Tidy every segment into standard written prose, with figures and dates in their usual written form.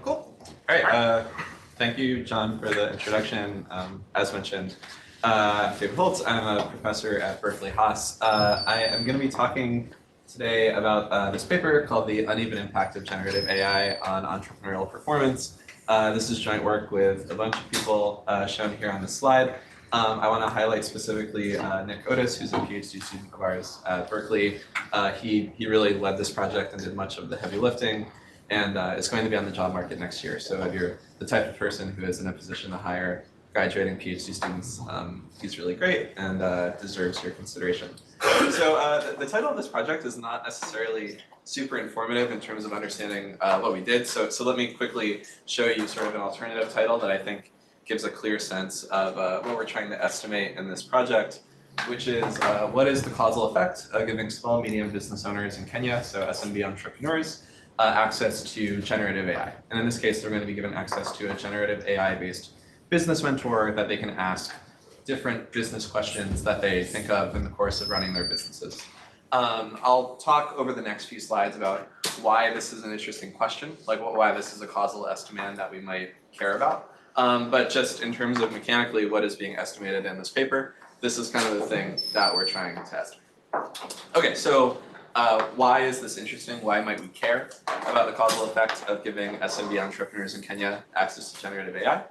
Cool. All right. Thank you, John, for the introduction. As mentioned, I'm David Holtz. I'm a professor at Berkeley Haas. I am going to be talking today about this paper called The Uneven Impact of Generative AI on Entrepreneurial Performance. This is joint work with a bunch of people shown here on the slide. I want to highlight specifically Nick Otis, who's a PhD student of ours at Berkeley. He really led this project and did much of the heavy lifting, and is going to be on the job market next year. So if you're the type of person who is in a position to hire graduating PhD students, he's really great and deserves your consideration. So the title of this project is not necessarily super informative in terms of understanding what we did. So let me quickly show you sort of an alternative title that I think gives a clear sense of what we're trying to estimate in this project, which is what is the causal effect of giving small, medium business owners in Kenya, so SMB entrepreneurs, access to generative AI. And in this case, they're going to be given access to a generative AI-based business mentor that they can ask different business questions that they think of in the course of running their businesses. I'll talk over the next few slides about why this is an interesting question, like why this is a causal estimate that we might care about. But just in terms of mechanically what is being estimated in this paper, this is kind of the thing that we're trying to estimate. Okay, so why is this interesting? Why might we care about the causal effect of giving SMB entrepreneurs in Kenya access to generative AI?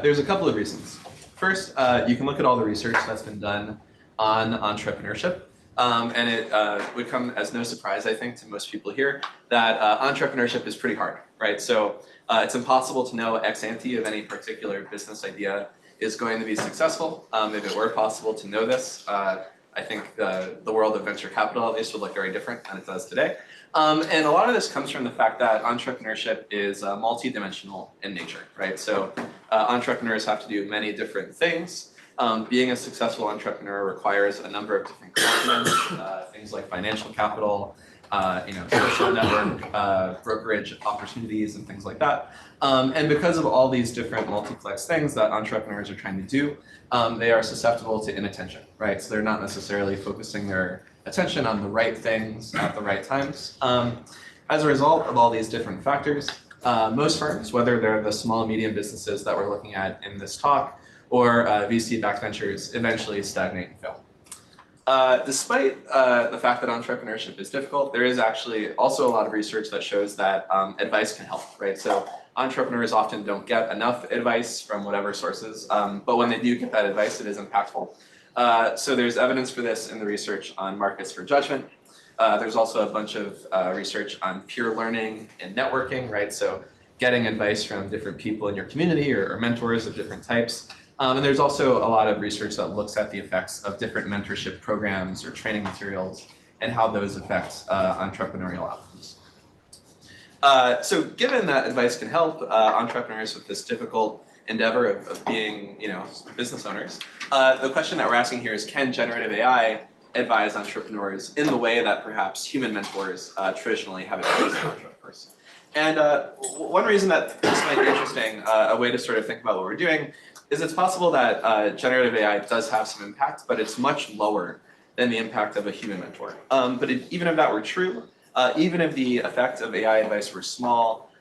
There's a couple of reasons. First, you can look at all the research that's been done on entrepreneurship. And it would come as no surprise, I think, to most people here that entrepreneurship is pretty hard, right? So it's impossible to know ex ante if any particular business idea is going to be successful. If it were possible to know this, I think the world of venture capital at least would look very different than it does today. And a lot of this comes from the fact that entrepreneurship is multidimensional in nature, right? So entrepreneurs have to do many different things. Being a successful entrepreneur requires a number of different components, things like financial capital, social network, brokerage opportunities, and things like that. And because of all these different multiplex things that entrepreneurs are trying to do, they are susceptible to inattention, right? So they're not necessarily focusing their attention on the right things at the right times. As a result of all these different factors, most firms, whether they're the small, medium businesses that we're looking at in this talk, or VC-backed ventures, eventually stagnate and fail. Despite the fact that entrepreneurship is difficult, there is actually also a lot of research that shows that advice can help, right? So entrepreneurs often don't get enough advice from whatever sources, but when they do get that advice, it is impactful. So there's evidence for this in the research on markets for judgment. There's also a bunch of research on peer learning and networking, right? So getting advice from different people in your community or mentors of different types. And there's also a lot of research that looks at the effects of different mentorship programs or training materials and how those affect entrepreneurial outcomes. So given that advice can help entrepreneurs with this difficult endeavor of being, business owners, the question that we're asking here is, can generative AI advise entrepreneurs in the way that perhaps human mentors traditionally have advised entrepreneurs? And one reason that this might be interesting, a way to sort of think about what we're doing, is it's possible that generative AI does have some impact, but it's much lower than the impact of a human mentor. But even if that were true, even if the effect of AI advice were small,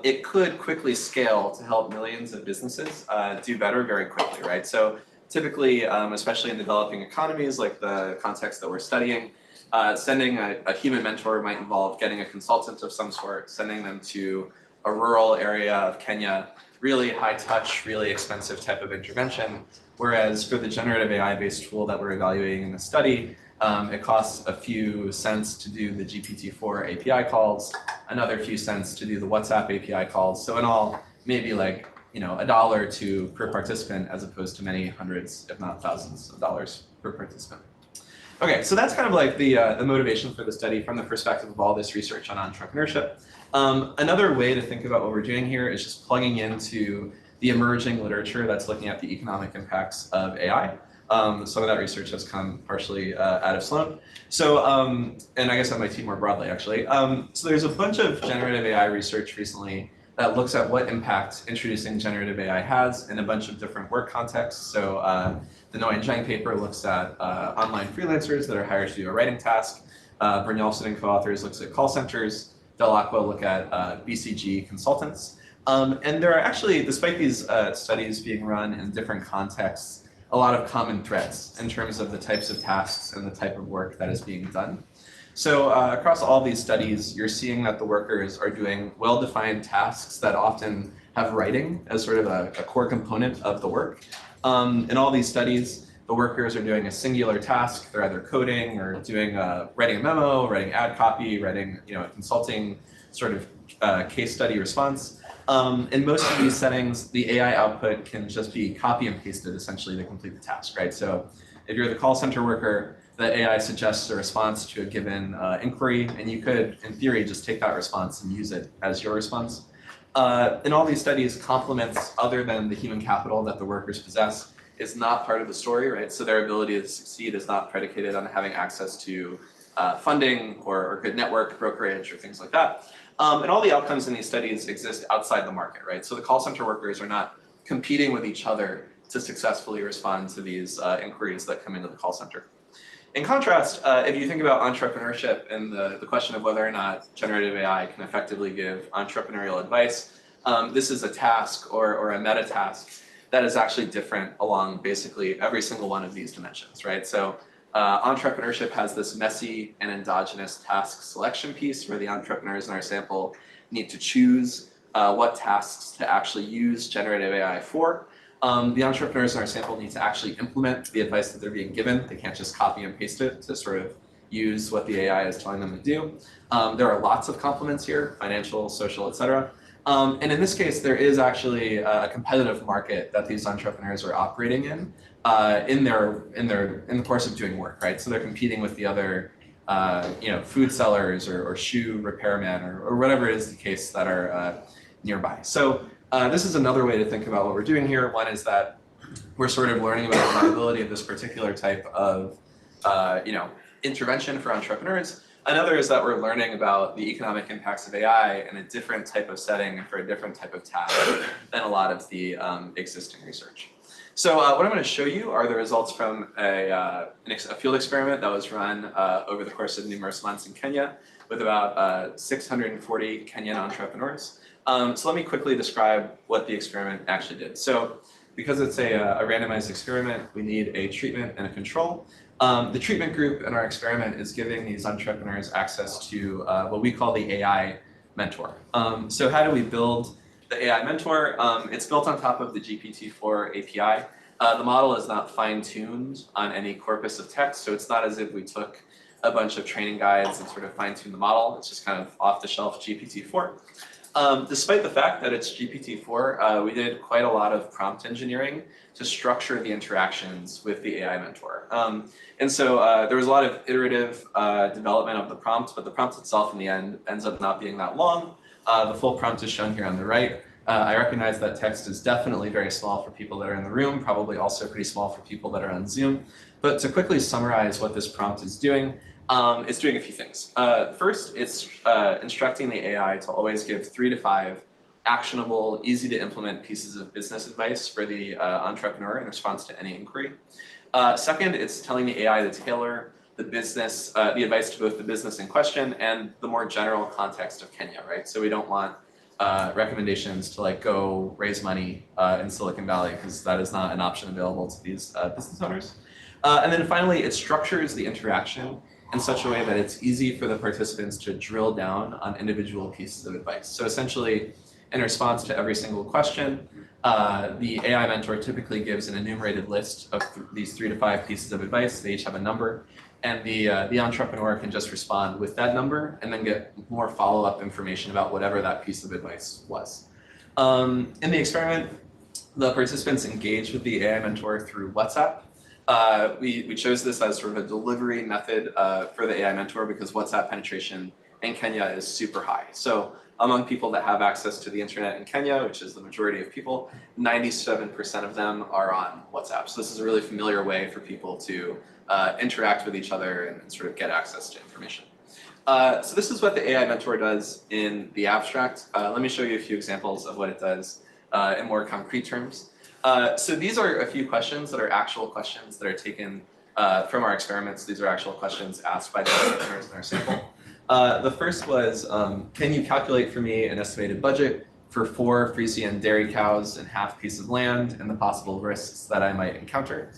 it could quickly scale to help millions of businesses do better very quickly, right? So typically, especially in developing economies like the context that we're studying, sending a human mentor might involve getting a consultant of some sort, sending them to a rural area of Kenya, really high touch, really expensive type of intervention. Whereas for the generative AI-based tool that we're evaluating in the study, it costs a few cents to do the GPT-4 API calls, another few cents to do the WhatsApp API calls. So in all, maybe like $1 or $2 per participant, as opposed to many hundreds, if not thousands of dollars per participant. Okay, so that's kind of like the motivation for the study from the perspective of all this research on entrepreneurship. Another way to think about what we're doing here is just plugging into the emerging literature that's looking at the economic impacts of AI. Some of that research has come partially out of Solene. So, and I guess at my team more broadly, actually. So there's a bunch of generative AI research recently that looks at what impact introducing generative AI has in a bunch of different work contexts. So the Nguyen Zhang paper looks at online freelancers that are hired to do a writing task. Brynjolfsson and co-authors looks at call centers. Delecourt look at BCG consultants. And there are actually, despite these studies being run in different contexts, a lot of common threads in terms of the types of tasks and the type of work that is being done. So across all these studies, you're seeing that the workers are doing well-defined tasks that often have writing as sort of a core component of the work. In all these studies, the workers are doing a singular task. They're either coding or doing writing a memo, writing ad copy, writing a consulting sort of case study response. In most of these settings, the AI output can just be copy and pasted essentially to complete the task, right? So if you're the call center worker, the AI suggests a response to a given inquiry, and you could, in theory, just take that response and use it as your response. In all these studies, complements other than the human capital that the workers possess is not part of the story, right? So their ability to succeed is not predicated on having access to funding or good network brokerage or things like that. And all the outcomes in these studies exist outside the market, right? So the call center workers are not competing with each other to successfully respond to these inquiries that come into the call center. In contrast, if you think about entrepreneurship and the question of whether or not generative AI can effectively give entrepreneurial advice, this is a task or a meta task that is actually different along basically every single one of these dimensions, right? So entrepreneurship has this messy and endogenous task selection piece where the entrepreneurs in our sample need to choose what tasks to actually use generative AI for. The entrepreneurs in our sample need to actually implement the advice that they're being given. They can't just copy and paste it to sort of use what the AI is telling them to do. There are lots of complements here, financial, social, et cetera. And in this case, there is actually a competitive market that these entrepreneurs are operating in the course of doing work, right? So they're competing with the other, food sellers or shoe repairmen or whatever is the case that are nearby. So this is another way to think about what we're doing here. One is that we're sort of learning about the viability of this particular type of, intervention for entrepreneurs. Another is that we're learning about the economic impacts of AI in a different type of setting for a different type of task than a lot of the existing research. So what I'm going to show you are the results from a field experiment that was run over the course of numerous months in Kenya with about 640 Kenyan entrepreneurs. So let me quickly describe what the experiment actually did. So because it's a randomized experiment, we need a treatment and a control. The treatment group in our experiment is giving these entrepreneurs access to what we call the AI mentor. So how do we build the AI mentor? It's built on top of the GPT-4 API. The model is not fine-tuned on any corpus of text, so it's not as if we took a bunch of training guides and sort of fine-tuned the model. It's just kind of off-the-shelf GPT-4. Despite the fact that it's GPT-4, we did quite a lot of prompt engineering to structure the interactions with the AI mentor. And so there was a lot of iterative development of the prompt, but the prompt itself in the end ends up not being that long. The full prompt is shown here on the right. I recognize that text is definitely very small for people that are in the room, probably also pretty small for people that are on Zoom. But to quickly summarize what this prompt is doing, it's doing a few things. First, it's instructing the AI to always give 3 to 5 actionable, easy to implement pieces of business advice for the entrepreneur in response to any inquiry. Second, it's telling the AI to tailor the advice to both the business in question and the more general context of Kenya, right? So we don't want recommendations to go raise money in Silicon Valley because that is not an option available to these business owners. And then finally, it structures the interaction in such a way that it's easy for the participants to drill down on individual pieces of advice. So essentially, in response to every single question, the AI mentor typically gives an enumerated list of these 3 to 5 pieces of advice. They each have a number, and the entrepreneur can just respond with that number and then get more follow-up information about whatever that piece of advice was. In the experiment, the participants engaged with the AI mentor through WhatsApp. We chose this as sort of a delivery method for the AI mentor because WhatsApp penetration in Kenya is super high. So among people that have access to the internet in Kenya, which is the majority of people, 97% of them are on WhatsApp. So this is a really familiar way for people to interact with each other and sort of get access to information. So this is what the AI mentor does in the abstract. Let me show you a few examples of what it does in more concrete terms. So these are a few questions that are actual questions that are taken from our experiments. These are actual questions asked by the entrepreneurs in our sample. The first was, can you calculate for me an estimated budget for 4 Friesian dairy cows and half piece of land and the possible risks that I might encounter?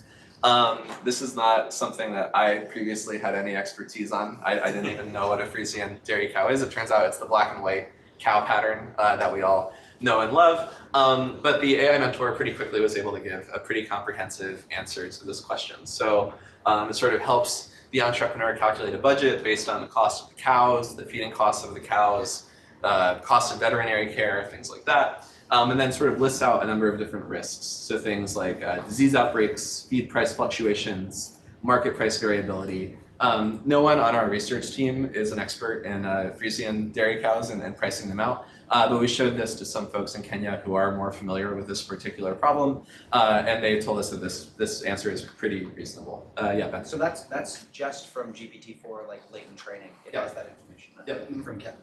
This is not something that I previously had any expertise on. I didn't even know what a Friesian dairy cow is. It turns out it's the black and white cow pattern that we all know and love. But the AI mentor pretty quickly was able to give a pretty comprehensive answer to this question. So it sort of helps the entrepreneur calculate a budget based on the cost of the cows, the feeding costs of the cows, cost of veterinary care, things like that. And then sort of lists out a number of different risks. So things like disease outbreaks, feed price fluctuations, market price variability. No one on our research team is an expert in Friesian dairy cows and pricing them out. But we showed this to some folks in Kenya who are more familiar with this particular problem, and they told us that this answer is pretty reasonable. Yeah, Ben. So that's just from GPT-4, like latent training. It has that information. Yep. From Kenya.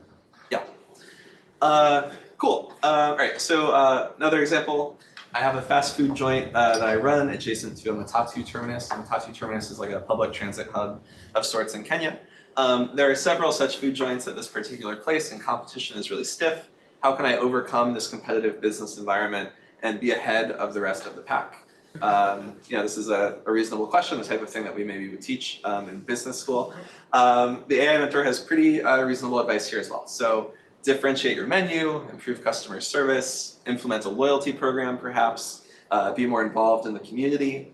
Yeah. Cool. All right. So another example. I have a fast food joint that I run adjacent to a Matatu terminus. A Matatu terminus is like a public transit hub of sorts in Kenya. There are several such food joints at this particular place, and competition is really stiff. How can I overcome this competitive business environment and be ahead of the rest of the pack? This is a reasonable question, the type of thing that we maybe would teach in business school. The AI mentor has pretty reasonable advice here as well. So differentiate your menu, improve customer service, implement a loyalty program perhaps, be more involved in the community,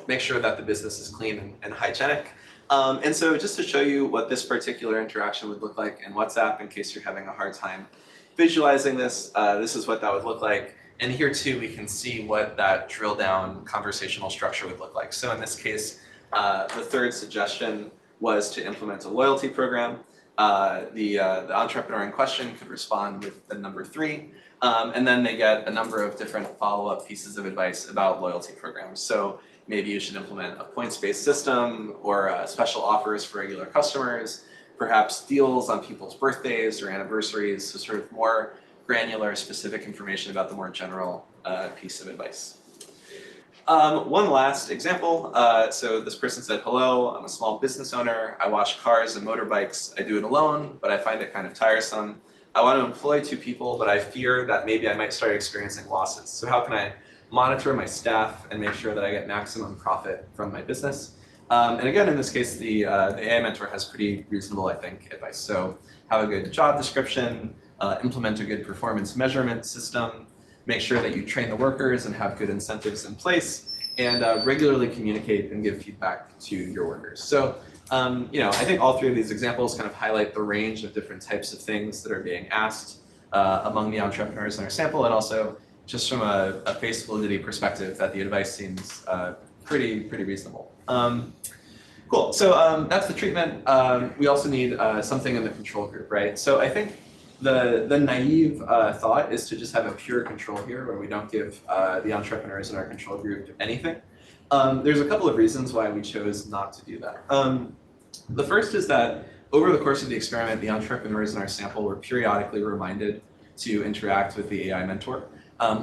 make sure that the business is clean and hygienic. And so just to show you what this particular interaction would look like in WhatsApp, in case you're having a hard time visualizing this, this is what that would look like. And here too, we can see what that drill down conversational structure would look like. So in this case, the third suggestion was to implement a loyalty program. The entrepreneur in question could respond with the number 3, and then they get a number of different follow-up pieces of advice about loyalty programs. So maybe you should implement a points-based system or special offers for regular customers, perhaps deals on people's birthdays or anniversaries, so sort of more granular, specific information about the more general piece of advice. One last example. So this person said, hello, I'm a small business owner. I wash cars and motorbikes. I do it alone, but I find it kind of tiresome. I want to employ 2 people, but I fear that maybe I might start experiencing losses. So how can I monitor my staff and make sure that I get maximum profit from my business? And again, in this case, the AI mentor has pretty reasonable, I think, advice. So have a good job description, implement a good performance measurement system, make sure that you train the workers and have good incentives in place, and regularly communicate and give feedback to your workers. So, I think all 3 of these examples kind of highlight the range of different types of things that are being asked among the entrepreneurs in our sample, and also just from a face validity perspective, that the advice seems pretty reasonable. Cool. So that's the treatment. We also need something in the control group, right? So I think the naive thought is to just have a pure control here where we don't give the entrepreneurs in our control group anything. There's a couple of reasons why we chose not to do that. The first is that over the course of the experiment, the entrepreneurs in our sample were periodically reminded to interact with the AI mentor.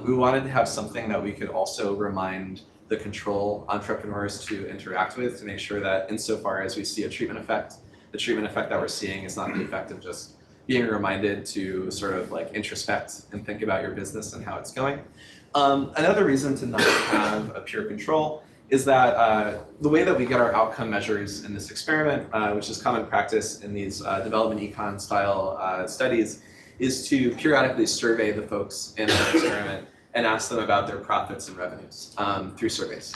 We wanted to have something that we could also remind the control entrepreneurs to interact with to make sure that insofar as we see a treatment effect, the treatment effect that we're seeing is not the effect of just being reminded to sort of like introspect and think about your business and how it's going. Another reason to not have a pure control is that the way that we get our outcome measures in this experiment, which is common practice in these development econ style studies, is to periodically survey the folks in the experiment and ask them about their profits and revenues through surveys.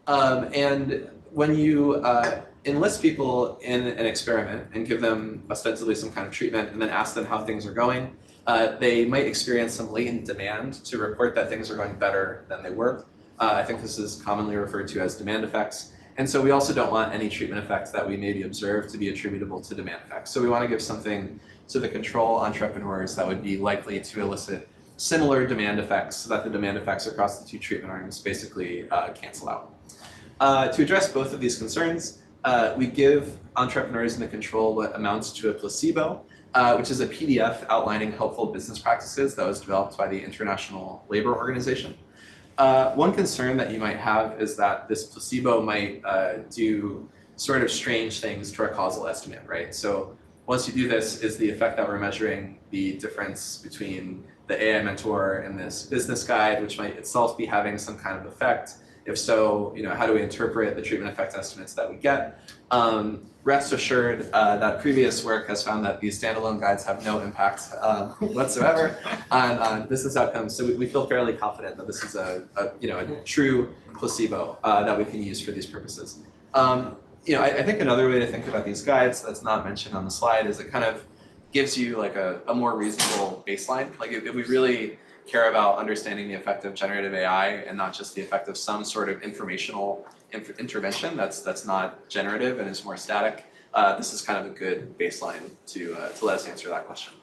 And when you enlist people in an experiment and give them ostensibly some kind of treatment and then ask them how things are going, they might experience some latent demand to report that things are going better than they were. I think this is commonly referred to as demand effects. And so we also don't want any treatment effects that we maybe observe to be attributable to demand effects. So we want to give something to the control entrepreneurs that would be likely to elicit similar demand effects so that the demand effects across the 2 treatment arms basically cancel out. To address both of these concerns, we give entrepreneurs in the control what amounts to a placebo, which is a PDF outlining helpful business practices that was developed by the International Labor Organization. One concern that you might have is that this placebo might do sort of strange things to our causal estimate, right? So once you do this, is the effect that we're measuring the difference between the AI mentor and this business guide, which might itself be having some kind of effect? If so, how do we interpret the treatment effect estimates that we get? Rest assured that previous work has found that these standalone guides have no impact whatsoever on business outcomes. So we feel fairly confident that this is a true placebo that we can use for these purposes. I think another way to think about these guides that's not mentioned on the slide is it kind of gives you like a more reasonable baseline. Like if we really care about understanding the effect of generative AI and not just the effect of some sort of informational intervention that's not generative and is more static, this is kind of a good baseline to let us answer that question.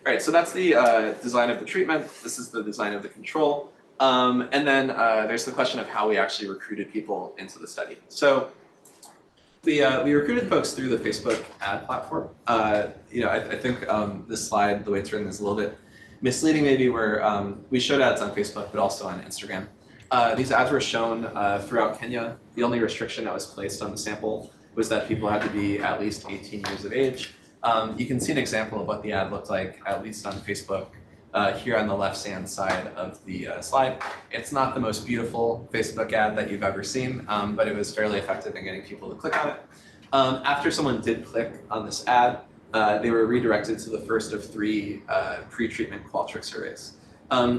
All right, so that's the design of the treatment. This is the design of the control. And then there's the question of how we actually recruited people into the study. So we recruited folks through the Facebook ad platform. I think this slide, the way it's written, is a little bit misleading maybe, where we showed ads on Facebook, but also on Instagram. These ads were shown throughout Kenya. The only restriction that was placed on the sample was that people had to be at least 18 years of age. You can see an example of what the ad looked like, at least on Facebook, here on the left-hand side of the slide. It's not the most beautiful Facebook ad that you've ever seen, but it was fairly effective in getting people to click on it. After someone did click on this ad, they were redirected to the first of 3 pre-treatment Qualtrics surveys.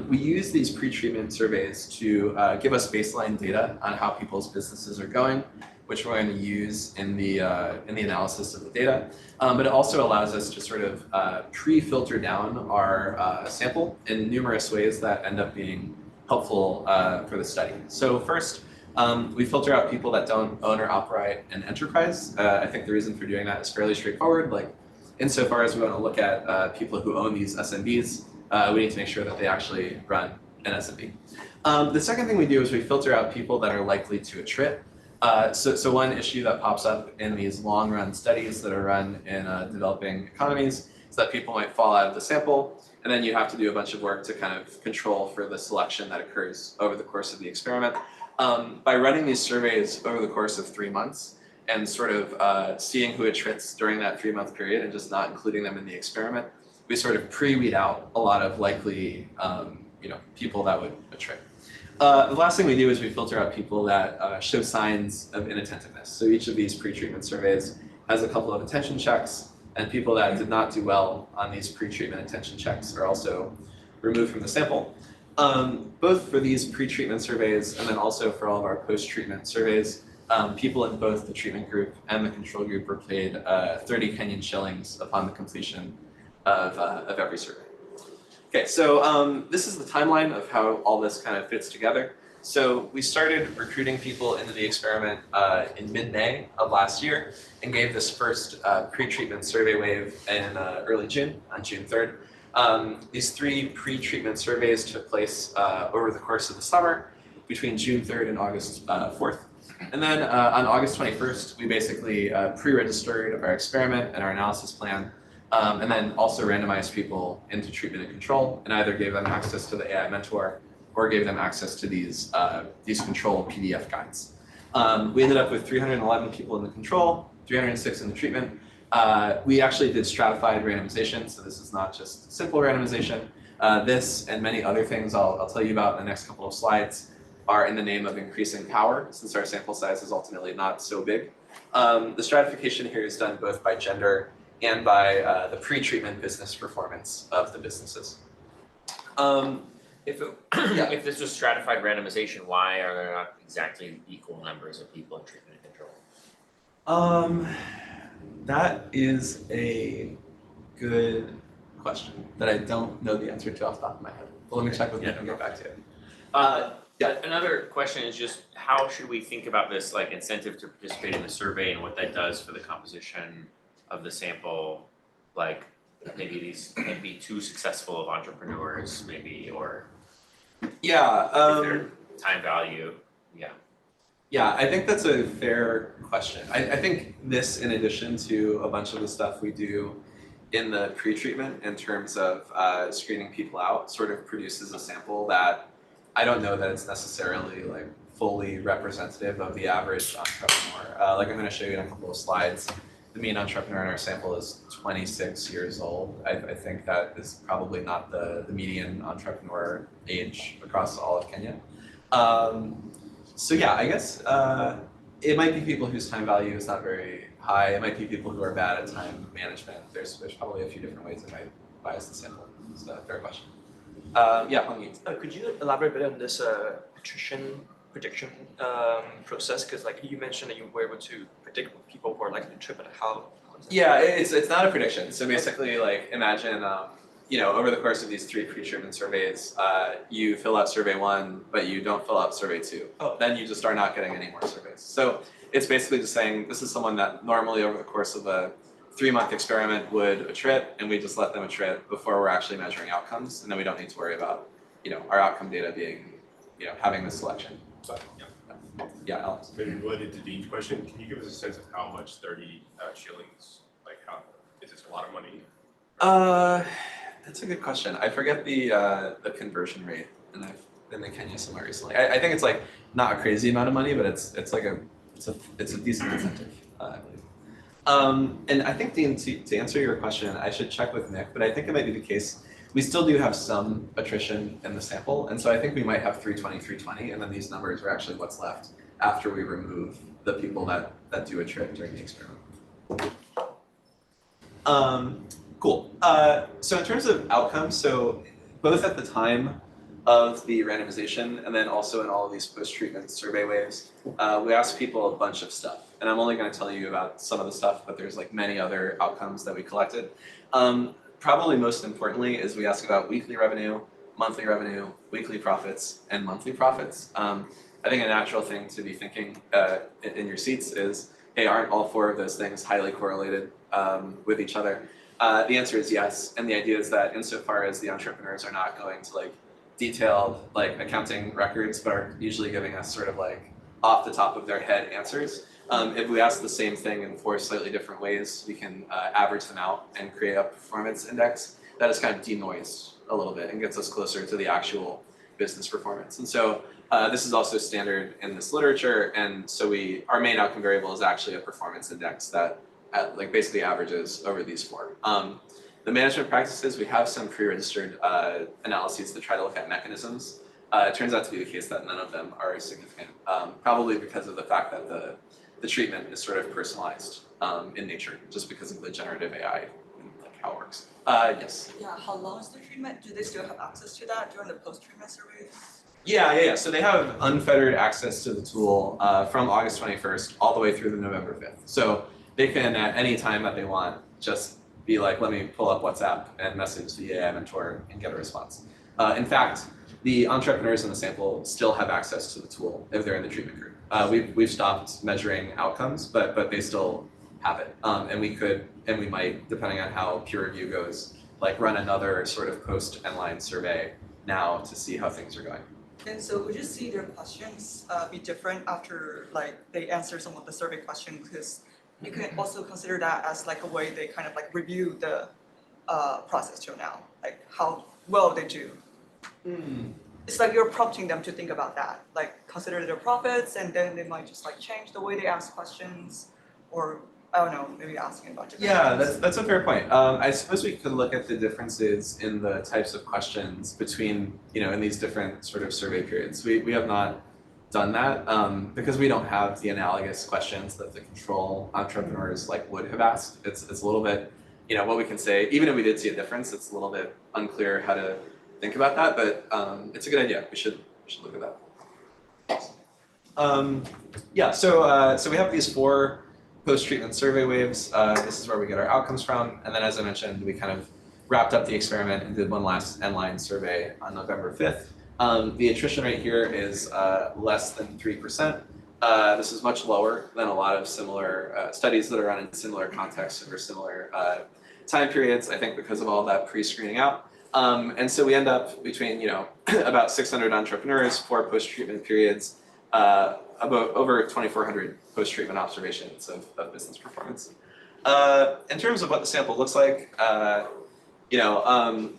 We use these pre-treatment surveys to give us baseline data on how people's businesses are going, which we're going to use in the analysis of the data. But it also allows us to sort of pre-filter down our sample in numerous ways that end up being helpful for the study. So first, we filter out people that don't own or operate an enterprise. I think the reason for doing that is fairly straightforward. Like, insofar as we want to look at people who own these SMBs, we need to make sure that they actually run an SMB. The second thing we do is we filter out people that are likely to attrit. So one issue that pops up in these long-run studies that are run in developing economies is that people might fall out of the sample, and then you have to do a bunch of work to kind of control for the selection that occurs over the course of the experiment. By running these surveys over the course of 3 months and sort of seeing who attrits during that 3-month period and just not including them in the experiment, we sort of pre-weed out a lot of likely people that would attrit. The last thing we do is we filter out people that show signs of inattentiveness. So each of these pre-treatment surveys has a couple of attention checks, and people that did not do well on these pre-treatment attention checks are also removed from the sample. Both for these pre-treatment surveys and then also for all of our post-treatment surveys, people in both the treatment group and the control group were paid 30 Kenyan shillings upon the completion of every survey. Okay, so this is the timeline of how all this kind of fits together. So we started recruiting people into the experiment in mid-May of last year and gave this first pre-treatment survey wave in early June, on June 3rd. These 3 pre-treatment surveys took place over the course of the summer between June 3rd and August 4th. And then on August 21st, we basically pre-registered our experiment and our analysis plan, and then also randomized people into treatment and control, and either gave them access to the AI mentor or gave them access to these control PDF guides. We ended up with 311 people in the control, 306 in the treatment. We actually did stratified randomization, so this is not just simple randomization. This and many other things I'll tell you about in the next couple of slides are in the name of increasing power, since our sample size is ultimately not so big. The stratification here is done both by gender and by the pre-treatment business performance of the businesses. If this was stratified randomization, why are there not exactly equal numbers of people in treatment and control? That is a good question that I don't know the answer to off the top of my head. Well, let me check with you and get back to you. Another question is just how should we think about this like incentive to participate in the survey and what that does for the composition of the sample? Like maybe these can be too successful of entrepreneurs, maybe, or their time value. Yeah, I think that's a fair question. I think this, in addition to a bunch of the stuff we do in the pre-treatment in terms of screening people out, sort of produces a sample that I don't know that it's necessarily like fully representative of the average entrepreneur. Like I'm going to show you in a couple of slides, the mean entrepreneur in our sample is 26 years old. I think that is probably not the median entrepreneur age across all of Kenya. So yeah, I guess it might be people whose time value is not very high. It might be people who are bad at time management. There's probably a few different ways it might bias the sample. It's a fair question. Yeah, Hong-Yi. Could you elaborate a bit on this attrition prediction process? Because like you mentioned that you were able to predict people who are likely to trip, but how is that? Yeah, it's not a prediction. So basically, like imagine, over the course of these 3 pre-treatment surveys, you fill out survey 1, but you don't fill out survey 2. Oh. Then you just are not getting any more surveys. So it's basically just saying this is someone that normally over the course of a 3-month experiment would attrit, and we just let them attrit before we're actually measuring outcomes, and then we don't need to worry about, our outcome data being, having this selection. But yeah, Alex. Maybe related to Dean's question, can you give us a sense of how much 30 shillings, like how, is this a lot of money? That's a good question. I forget the conversion rate, and I've been to Kenya somewhere recently. I think it's like not a crazy amount of money, but it's a decent incentive, I believe. And I think Dean, to answer your question, I should check with Nick, but I think it might be the case. We still do have some attrition in the sample, and so I think we might have 320, and then these numbers are actually what's left after we remove the people that do attrit during the experiment. Cool. So in terms of outcomes, so both at the time of the randomization and then also in all of these post-treatment survey waves, we asked people a bunch of stuff. And I'm only going to tell you about some of the stuff, but there's like many other outcomes that we collected. Probably most importantly is we ask about weekly revenue, weekly profits, and monthly profits. I think a natural thing to be thinking in your seats is, hey, aren't all 4 of those things highly correlated with each other? The answer is yes, and the idea is that insofar as the entrepreneurs are not going to like detailed like accounting records, but are usually giving us sort of like off the top of their head answers, if we ask the same thing in 4 slightly different ways, we can average them out and create a performance index that is kind of denoised a little bit and gets us closer to the actual business performance. And so this is also standard in this literature, and so our main outcome variable is actually a performance index that like basically averages over these 4. The management practices, we have some pre-registered analyses to try to look at mechanisms. It turns out to be the case that none of them are significant, probably because of the fact that the treatment is sort of personalized in nature, just because of the generative AI and like how it works. Yes. Yeah, how long is the treatment? Do they still have access to that during the post-treatment surveys? Yeah. So they have unfettered access to the tool from August 21st all the way through the November 5th. So they can at any time that they want just be like, let me pull up WhatsApp and message the AI mentor and get a response. In fact, the entrepreneurs in the sample still have access to the tool if they're in the treatment group. We've stopped measuring outcomes, but they still have it. And we might, depending on how peer review goes, like run another sort of post-end-line survey now to see how things are going. And so would you see their questions be different after like they answer some of the survey questions? Because you can also consider that as like a way they kind of like review the process till now, like how well they do. It's like you're prompting them to think about that, like consider their profits, and then they might just like change the way they ask questions, or I don't know, maybe asking about different things. That's a fair point. I suppose we could look at the differences in the types of questions between, in these different sort of survey periods. We have not done that because we don't have the analogous questions that the control entrepreneurs like would have asked. It's a little bit, what we can say, even if we did see a difference, it's a little bit unclear how to think about that, but it's a good idea. We should look at that. So we have these 4 post-treatment survey waves. This is where we get our outcomes from, and then as I mentioned, we kind of wrapped up the experiment and did one last end-line survey on November 5th. The attrition rate here is less than 3%. This is much lower than a lot of similar studies that are run in similar contexts over similar time periods, I think because of all that pre-screening out. And so we end up between, about 600 entrepreneurs, 4 post-treatment periods, about over 2,400 post-treatment observations of business performance. In terms of what the sample looks like, the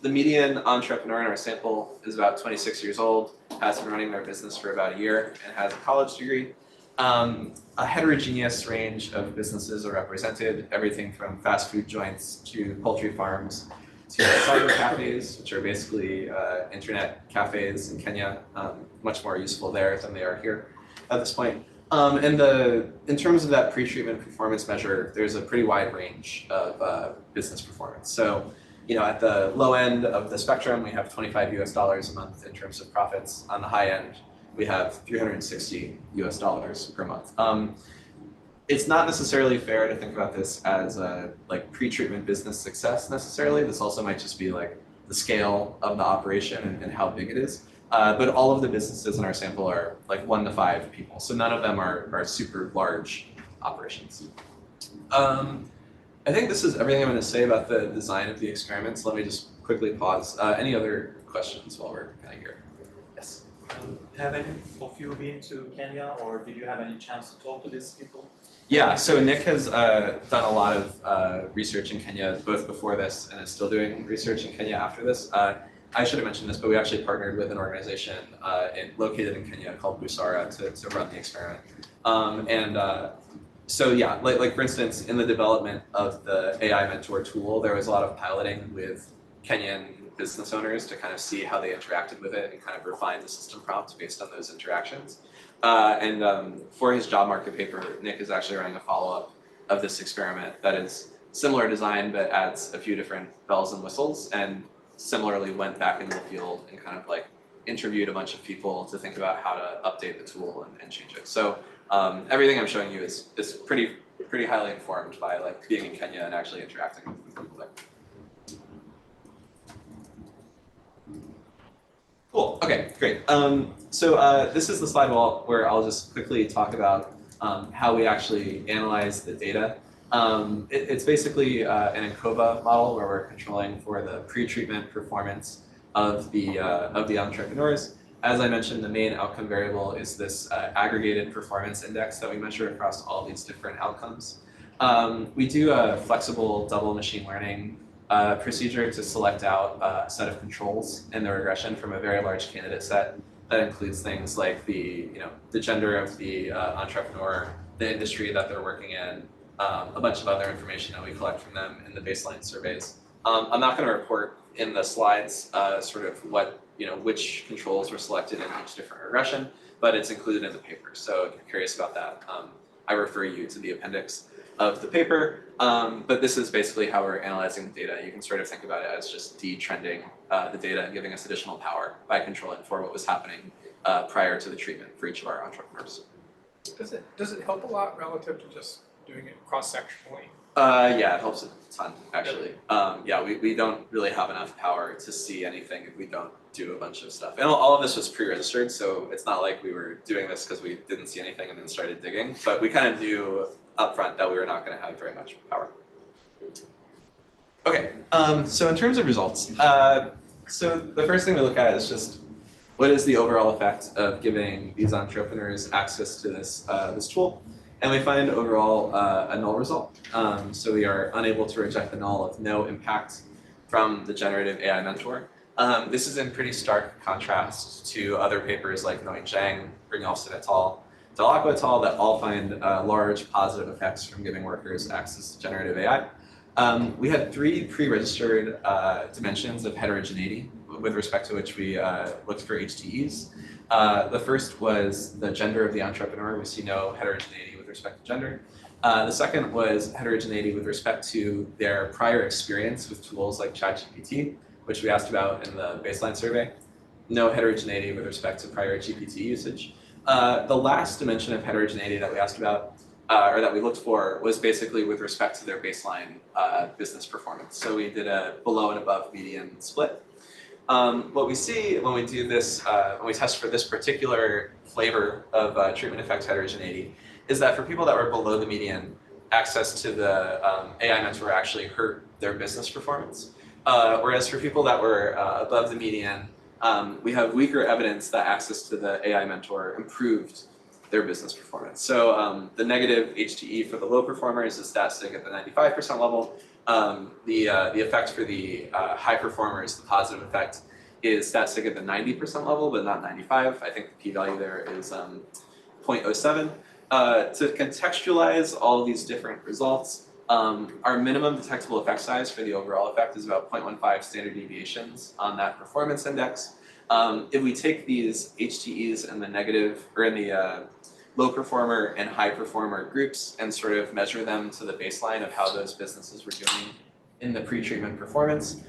median entrepreneur in our sample is about 26 years old, has been running their business for about a year, and has a college degree. A heterogeneous range of businesses are represented, everything from fast food joints to poultry farms to cyber cafes, which are basically internet cafes in Kenya, much more useful there than they are here at this point. In terms of that pre-treatment performance measure, there's a pretty wide range of business performance. So, at the low end of the spectrum, we have $25 a month in terms of profits. On the high end, we have $360 per month. It's not necessarily fair to think about this as a pre-treatment business success necessarily. This also might just be like the scale of the operation and how big it is. But all of the businesses in our sample are like 1 to 5 people. So none of them are super large operations. I think this is everything I'm going to say about the design of the experiments. Let me just quickly pause. Any other questions while we're kind of here? Yes. Have any of you been to Kenya, or did you have any chance to talk to these people? Yeah, so Nick has done a lot of research in Kenya, both before this and is still doing research in Kenya after this. I should have mentioned this, but we actually partnered with an organization located in Kenya called Busara to run the experiment. So yeah, like for instance, in the development of the AI mentor tool, there was a lot of piloting with Kenyan business owners to kind of see how they interacted with it and kind of refine the system prompt based on those interactions. For his job market paper, Nick is actually running a follow-up of this experiment that is similar design but adds a few different bells and whistles, and similarly went back into the field and kind of like interviewed a bunch of people to think about how to update the tool and change it. So everything I'm showing you is pretty highly informed by like being in Kenya and actually interacting with people there. Cool. Okay, great. So this is the slide where I'll just quickly talk about how we actually analyze the data. It's basically an ANCOVA model where we're controlling for the pre-treatment performance of the entrepreneurs. As I mentioned, the main outcome variable is this aggregated performance index that we measure across all these different outcomes. We do a flexible double machine learning procedure to select out a set of controls in the regression from a very large candidate set that includes things like the gender of the entrepreneur, the industry that they're working in, a bunch of other information that we collect from them in the baseline surveys. I'm not going to report in the slides sort of which controls were selected in each different regression, but it's included in the paper. So if you're curious about that, I refer you to the appendix of the paper. But this is basically how we're analyzing the data. You can sort of think about it as just de-trending the data and giving us additional power by controlling for what was happening prior to the treatment for each of our entrepreneurs. Does it help a lot relative to just doing it cross-sectionally? Yeah, it helps a ton, actually. Yeah, we don't really have enough power to see anything if we don't do a bunch of stuff. And all of this was pre-registered, so it's not like we were doing this because we didn't see anything and then started digging. But we kind of knew upfront that we were not going to have very much power. Okay, so in terms of results, so the first thing we look at is just what is the overall effect of giving these entrepreneurs access to this tool. And we find overall a null result. So we are unable to reject the null of no impact from the generative AI mentor. This is in pretty stark contrast to other papers like Nguyen Zhang, Brynjolfsson et al., Delecourt et al. That all find large positive effects from giving workers access to generative AI. We had 3 pre-registered dimensions of heterogeneity with respect to which we looked for HTEs. The first was the gender of the entrepreneur. We see no heterogeneity with respect to gender. The second was heterogeneity with respect to their prior experience with tools like ChatGPT, which we asked about in the baseline survey. No heterogeneity with respect to prior GPT usage. The last dimension of heterogeneity that we asked about, or that we looked for, was basically with respect to their baseline business performance. So we did a below and above median split. What we see when we do this, when we test for this particular flavor of treatment effect heterogeneity, is that for people that were below the median, access to the AI mentor actually hurt their business performance. Whereas for people that were above the median, we have weaker evidence that access to the AI mentor improved their business performance. So the negative HTE for the low performers is stat sig at the 95% level. The effect for the high performers, the positive effect, is stat sig at the 90% level, but not 95. I think the p-value there is 0.07. to contextualize all these different results, our minimum detectable effect size for the overall effect is about 0.15 standard deviations on that performance index. If we take these HTEs in the negative, or in the low performer and high performer groups and sort of measure them to the baseline of how those businesses were doing in the pre-treatment performance,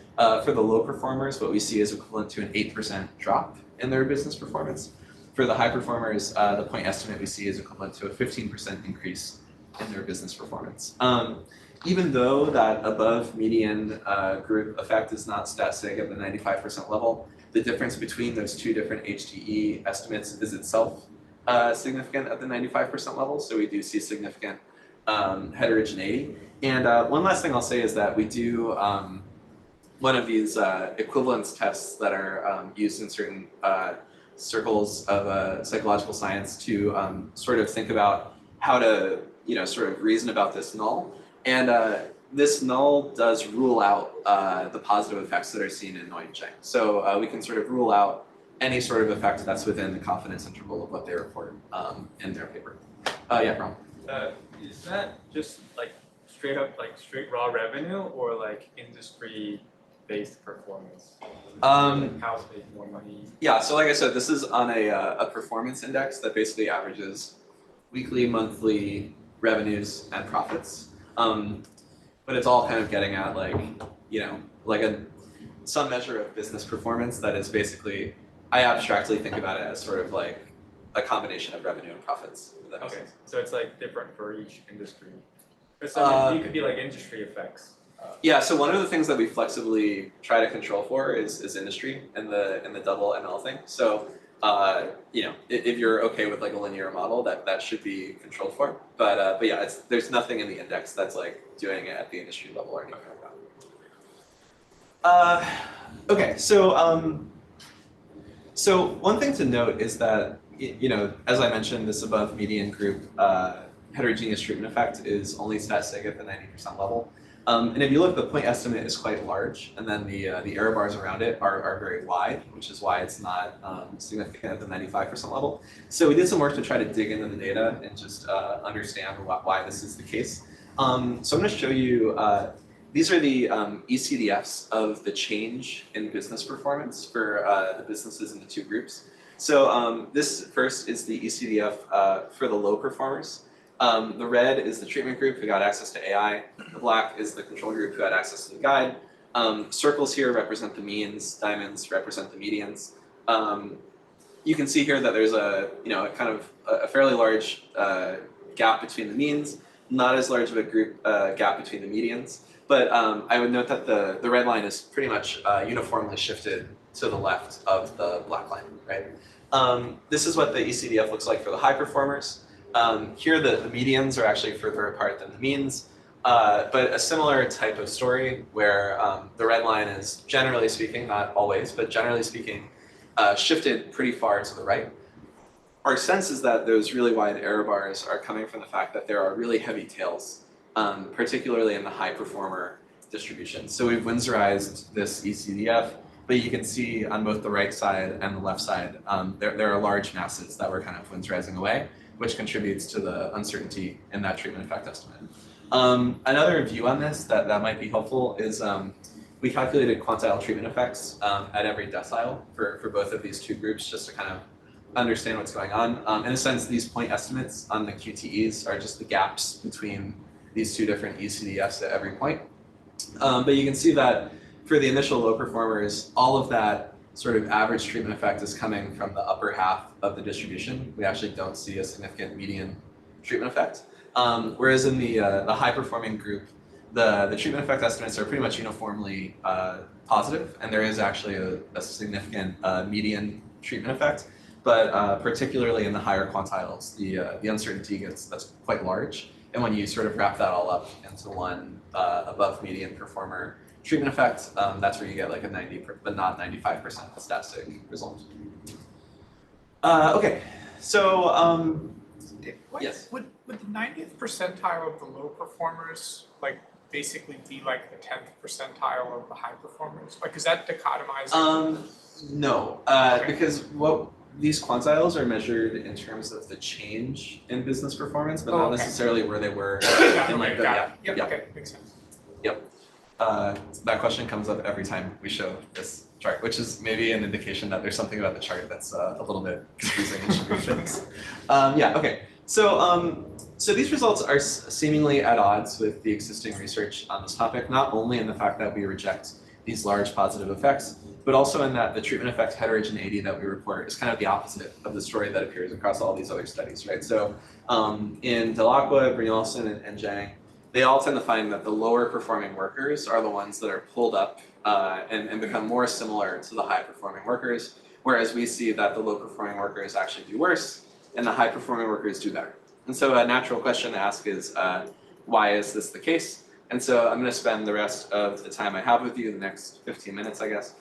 for the low performers, what we see is equivalent to an 8% drop in their business performance. For the high performers, the point estimate we see is equivalent to a 15% increase in their business performance. Even though that above median group effect is not stat sig at the 95% level, the difference between those two different HTE estimates is itself significant at the 95% level, so we do see significant heterogeneity. And one last thing I'll say is that we do one of these equivalence tests that are used in certain circles of psychological science to sort of think about how to, sort of reason about this null. And this null does rule out the positive effects that are seen in Noi and Cheng. So we can sort of rule out any sort of effect that's within the confidence interval of what they report in their paper. Yeah, Rowan. Is that just like straight up, like straight raw revenue, or like industry-based performance? Like how's making more money? Yeah, so like I said, this is on a performance index that basically averages weekly, monthly revenues and profits. But it's all kind of getting at like, some measure of business performance that is basically, I abstractly think about it as sort of like a combination of revenue and profits. If that makes Okay, sense. so it's like different for each industry. But so it could be like industry effects. Yeah, so one of the things that we flexibly try to control for is industry and the double ML thing. So if you're okay with like a linear model, that should be controlled for. But yeah, there's nothing in the index that's like doing it at the industry level or anything like that. Okay, so one thing to note is that as I mentioned, this above median group heterogeneous treatment effect is only stat sig at the 90% level. And if you look, the point estimate is quite large, and then the error bars around it are very wide, which is why it's not significant at the 95% level. So we did some work to try to dig into the data and just understand why this is the case. So I'm going to show you, these are the ECDFs of the change in business performance for the businesses in the two groups. So this first is the ECDF for the low performers. The red is the treatment group who got access to AI. The black is the control group who had access to the guide. Circles here represent the means, diamonds represent the medians. You can see here that there's a kind of a fairly large gap between the means, not as large of a group gap between the medians. But I would note that the red line is pretty much uniformly shifted to the left of the black line, right? This is what the ECDF looks like for the high performers. Here the medians are actually further apart than the means, but a similar type of story where the red line is, generally speaking, not always, but generally speaking, shifted pretty far to the right. Our sense is that those really wide error bars are coming from the fact that there are really heavy tails, particularly in the high performer distribution. So we've Winsorized this ECDF, but you can see on both the right side and the left side, there are large masses that we're kind of Winsorizing away, which contributes to the uncertainty in that treatment effect estimate. Another view on this that might be helpful is we calculated quantile treatment effects at every decile for both of these two groups, just to kind of understand what's going on. In a sense, these point estimates on the QTEs are just the gaps between these two different ECDFs at every point. But you can see that for the initial low performers, all of that sort of average treatment effect is coming from the upper half of the distribution. We actually don't see a significant median treatment effect. Whereas in the high performing group, the treatment effect estimates are pretty much uniformly positive, and there is actually a significant median treatment effect. But particularly in the higher quantiles, the uncertainty that's quite large. And when you sort of wrap that all up into one above median performer treatment effect, that's where you get like a 90, but not 95% statistic result. Okay, so yes. Would the 90th percentile of the low performers like basically be like the 10th percentile of the high performers? Like, is that dichotomizing? No, Okay. because these quantiles are measured in terms of the change in business performance, but Oh, not okay. necessarily where they were in like the, Got it. yeah, Yep, yeah. okay, makes sense. That question comes up every time we show this chart, which is maybe an indication that there's something about the chart that's a little bit confusing and should be fixed. Yeah, okay. So these results are seemingly at odds with the existing research on this topic, not only in the fact that we reject these large positive effects, but also in that the treatment effect heterogeneity that we report is kind of the opposite of the story that appears across all these other studies, right? So in Delecourt, Brynjolfsson, and Zhang, they all tend to find that the lower performing workers are the ones that are pulled up and become more similar to the high performing workers, whereas we see that the low performing workers actually do worse and the high performing workers do better. And so a natural question to ask is, why is this the case? And so I'm gonna spend the rest of the time I have with you, the next 15 minutes, I guess,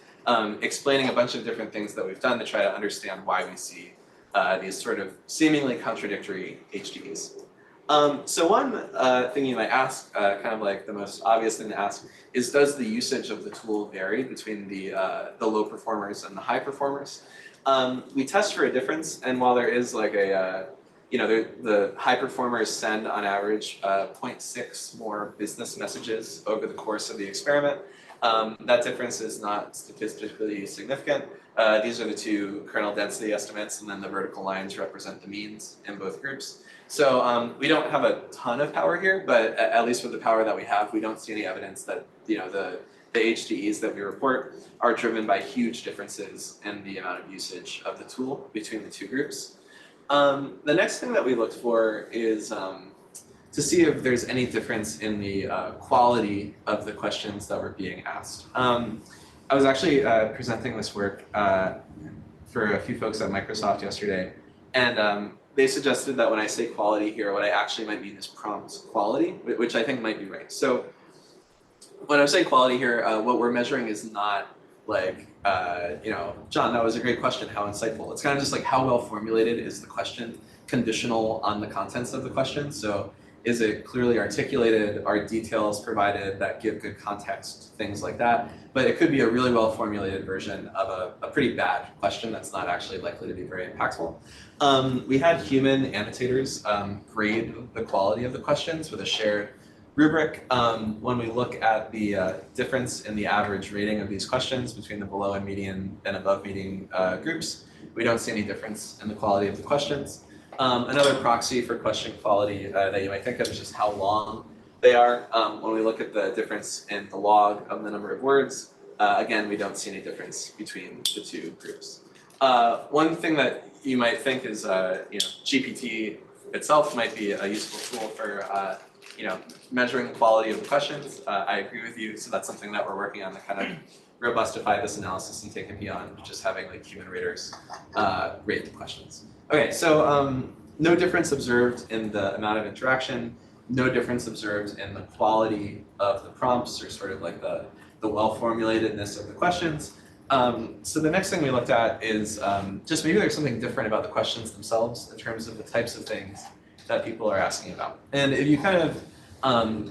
explaining a bunch of different things that we've done to try to understand why we see these sort of seemingly contradictory HDEs. So one thing you might ask, kind of like the most obvious thing to ask, is does the usage of the tool vary between the low performers and the high performers? We test for a difference, and while there is like a, the high performers send on average 0.6 more business messages over the course of the experiment. That difference is not statistically significant. These are the two kernel density estimates, and then the vertical lines represent the means in both groups. So we don't have a ton of power here, but at least with the power that we have, we don't see any evidence that the HDEs that we report are driven by huge differences in the amount of usage of the tool between the two groups. The next thing that we looked for is to see if there's any difference in the quality of the questions that were being asked. I was actually presenting this work for a few folks at Microsoft yesterday, and they suggested that when I say quality here, what I actually might mean is prompt quality, which I think might be right. So when I say quality here, what we're measuring is not like, John, that was a great question, how insightful. It's kind of just like how well formulated is the question, conditional on the contents of the question. So is it clearly articulated? Are details provided that give good context? Things like that. But it could be a really well formulated version of a pretty bad question that's not actually likely to be very impactful. We had human annotators grade the quality of the questions with a shared rubric. When we look at the difference in the average rating of these questions between the below and median and above median groups, we don't see any difference in the quality of the questions. Another proxy for question quality that you might think of is just how long they are. When we look at the difference in the log of the number of words, again, we don't see any difference between the two groups. One thing that you might think is, GPT itself might be a useful tool for, measuring the quality of the questions. I agree with you, so that's something that we're working on to kind of robustify this analysis and take it beyond just having like human raters rate the questions. Okay, so no difference observed in the amount of interaction, no difference observed in the quality of the prompts or sort of like the well-formulatedness of the questions. So the next thing we looked at is just maybe there's something different about the questions themselves in terms of the types of things that people are asking about. And if you kind of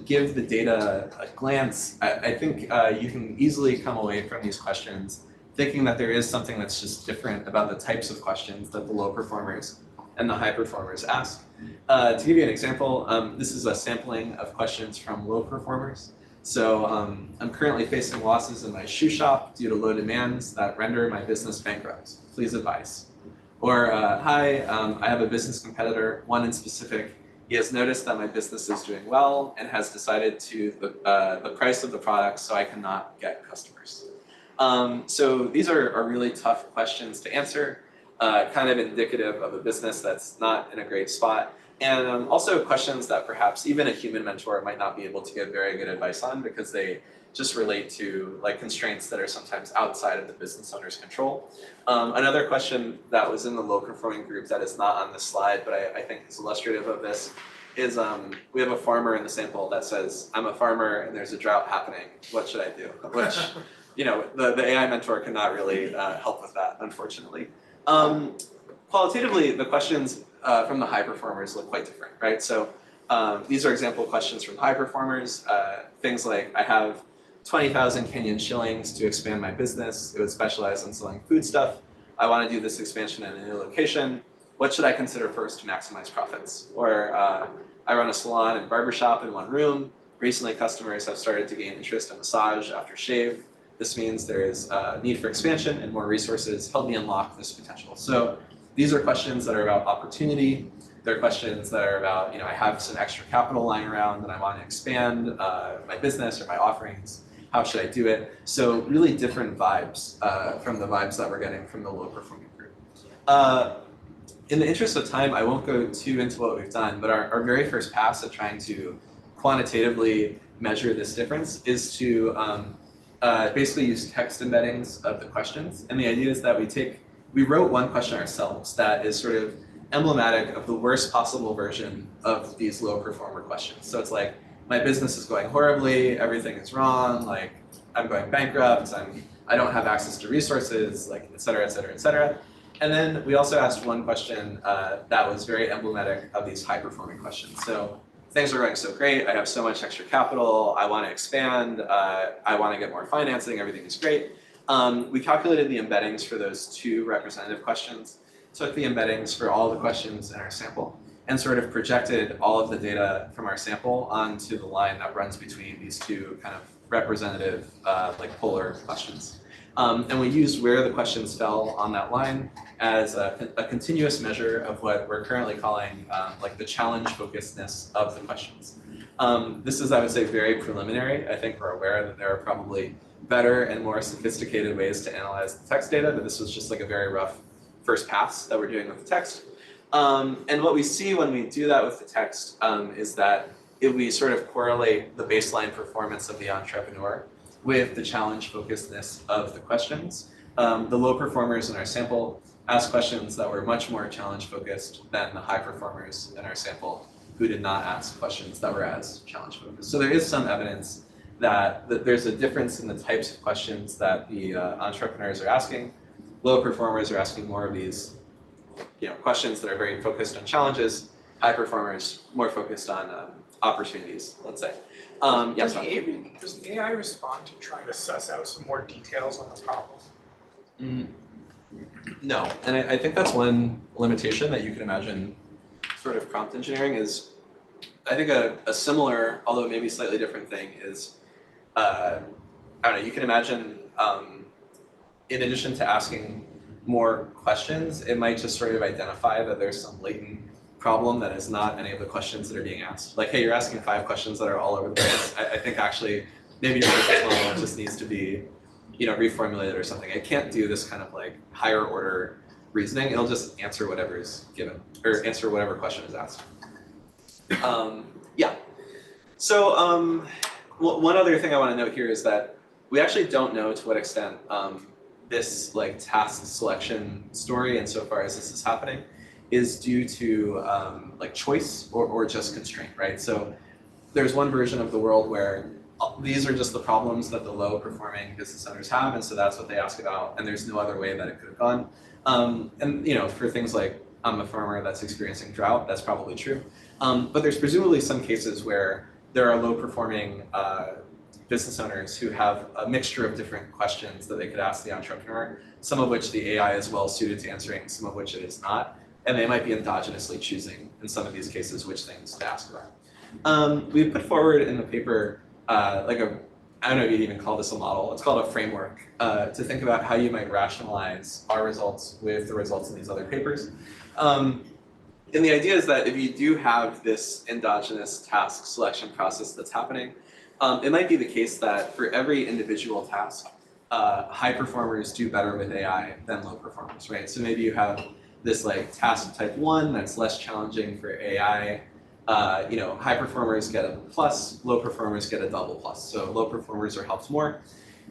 give the data a glance, I think you can easily come away from these questions thinking that there is something that's just different about the types of questions that the low performers and the high performers ask. To give you an example, this is a sampling of questions from low performers. So I'm currently facing losses in my shoe shop due to low demands that render my business bankrupt. Please advise. Or, hi, I have a business competitor, one in specific. He has noticed that my business is doing well and has decided to the price of the product so I cannot get customers. So these are really tough questions to answer, kind of indicative of a business that's not in a great spot. And also questions that perhaps even a human mentor might not be able to give very good advice on because they just relate to like constraints that are sometimes outside of the business owner's control. Another question that was in the low performing group that is not on this slide, but I think is illustrative of this, is we have a farmer in the sample that says, I'm a farmer and there's a drought happening, what should I do? Which, the AI mentor cannot really help with that, unfortunately. Qualitatively, the questions from the high performers look quite different, right? So these are example questions from high performers, things like, I have 20,000 Kenyan shillings to expand my business. It would specialize in selling food stuff. I want to do this expansion in a new location. What should I consider first to maximize profits? Or I run a salon and barbershop in one room. Recently, customers have started to gain interest in massage after shave. This means there is a need for expansion and more resources. Help me unlock this potential. So these are questions that are about opportunity. They're questions that are about, I have some extra capital lying around and I want to expand my business or my offerings. How should I do it? So really different vibes from the vibes that we're getting from the low performing group. In the interest of time, I won't go too into what we've done, but our very first pass at trying to quantitatively measure this difference is to basically use text embeddings of the questions. And the idea is that we wrote one question ourselves that is sort of emblematic of the worst possible version of these low performer questions. So it's like, my business is going horribly, everything is wrong, like I'm going bankrupt, I don't have access to resources, like et cetera, et cetera, et cetera. And then we also asked one question that was very emblematic of these high performing questions. So things are going so great, I have so much extra capital, I want to expand, I want to get more financing, everything is great. We calculated the embeddings for those two representative questions, took the embeddings for all the questions in our sample, and sort of projected all of the data from our sample onto the line that runs between these two kind of representative, like polar questions. And we used where the questions fell on that line as a continuous measure of what we're currently calling like the challenge focusedness of the questions. This is, I would say, very preliminary. I think we're aware that there are probably better and more sophisticated ways to analyze the text data, but this was just like a very rough first pass that we're doing with the text. And what we see when we do that with the text is that if we sort of correlate the baseline performance of the entrepreneur with the challenge focusedness of the questions. The low performers in our sample asked questions that were much more challenge focused than the high performers in our sample who did not ask questions that were as challenge focused. So there is some evidence that there's a difference in the types of questions that the entrepreneurs are asking. Low performers are asking more of these questions that are very focused on challenges. High performers more focused on opportunities, let's say. Yes, Does the AI respond to trying to suss out some more details on the problem? No, and I think that's one limitation that you can imagine sort of prompt engineering is, I think a similar, although maybe slightly different thing is, I don't know, you can imagine in addition to asking more questions, it might just sort of identify that there's some latent problem that is not any of the questions that are being asked. Like, hey, you're asking 5 questions that are all over the place. I think actually maybe your business model just needs to be, reformulated or something. It can't do this kind of like higher order reasoning. It'll just answer whatever is given or answer whatever question is asked. Yeah. So one other thing I want to note here is that we actually don't know to what extent this like task selection story, insofar as this is happening, is due to like choice or just constraint, right? So there's one version of the world where these are just the problems that the low performing business owners have, and so that's what they ask about, and there's no other way that it could have gone. And for things like I'm a farmer that's experiencing drought, that's probably true. But there's presumably some cases where there are low performing business owners who have a mixture of different questions that they could ask the entrepreneur, some of which the AI is well suited to answering, some of which it is not. And they might be endogenously choosing, in some of these cases, which things to ask about. We put forward in the paper I don't know if you'd even call this a model, it's called a framework, to think about how you might rationalize our results with the results in these other papers. And the idea is that if you do have this endogenous task selection process that's happening, it might be the case that for every individual task, high performers do better with AI than low performers, right? So maybe you have this like task type 1 that's less challenging for AI. High performers get a plus, low performers get a double plus. So low performers are helped more.